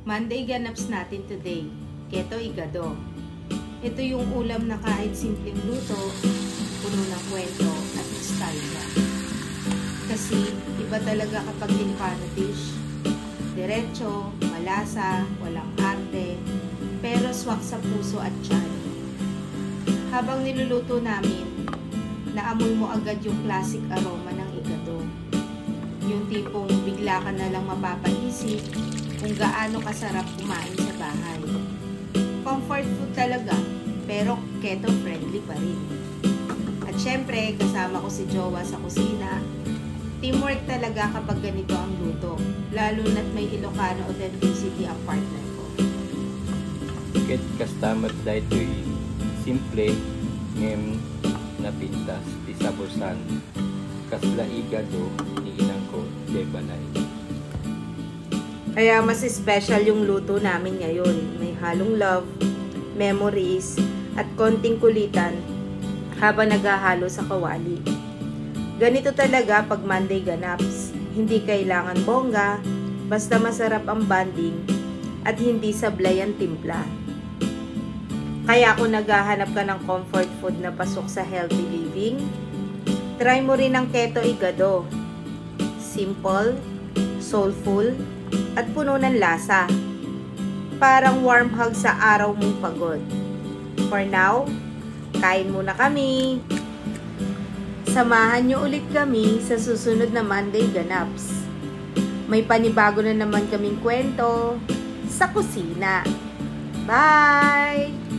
Monday ganaps natin today, keto igado. Ito yung ulam na kahit simpleng luto, puno ng kwento at nostalgia. Kasi iba talaga kapag Ilocano dish. Diretso, malasa, walang arte, pero swak sa puso at tiyan. Habang niluluto namin, naamoy mo agad yung classic aroma ng igado. Yung tipong bigla ka na lang mapapaisip kung gaano kasarap kumain sa bahay. Comfort food talaga, pero keto friendly pa rin. At syempre, kasama ko si Jowa sa kusina. Teamwork talaga kapag ganito ang luto, lalo na't may Ilocano authenticity ang partner ko. Ket kastamat dahito simple ngem na pintas di saborsan kasla igado ni inang ko de balay. Kaya mas special yung luto namin ngayon. May halong love, memories, at konting kulitan habang naghahalo sa kawali. Ganito talaga pag Monday ganaps. Hindi kailangan bongga, basta masarap ang bonding at hindi sablay ang timpla. Kaya kung naghahanap ka ng comfort food na pasok sa healthy living, try mo rin ang keto igado. Simple, soulful, at puno ng lasa. Parang warm hug sa araw mong pagod. For now, kain muna kami. Samahan nyo ulit kami sa susunod na Monday Ganaps. May panibago na naman kaming kwento sa kusina. Bye!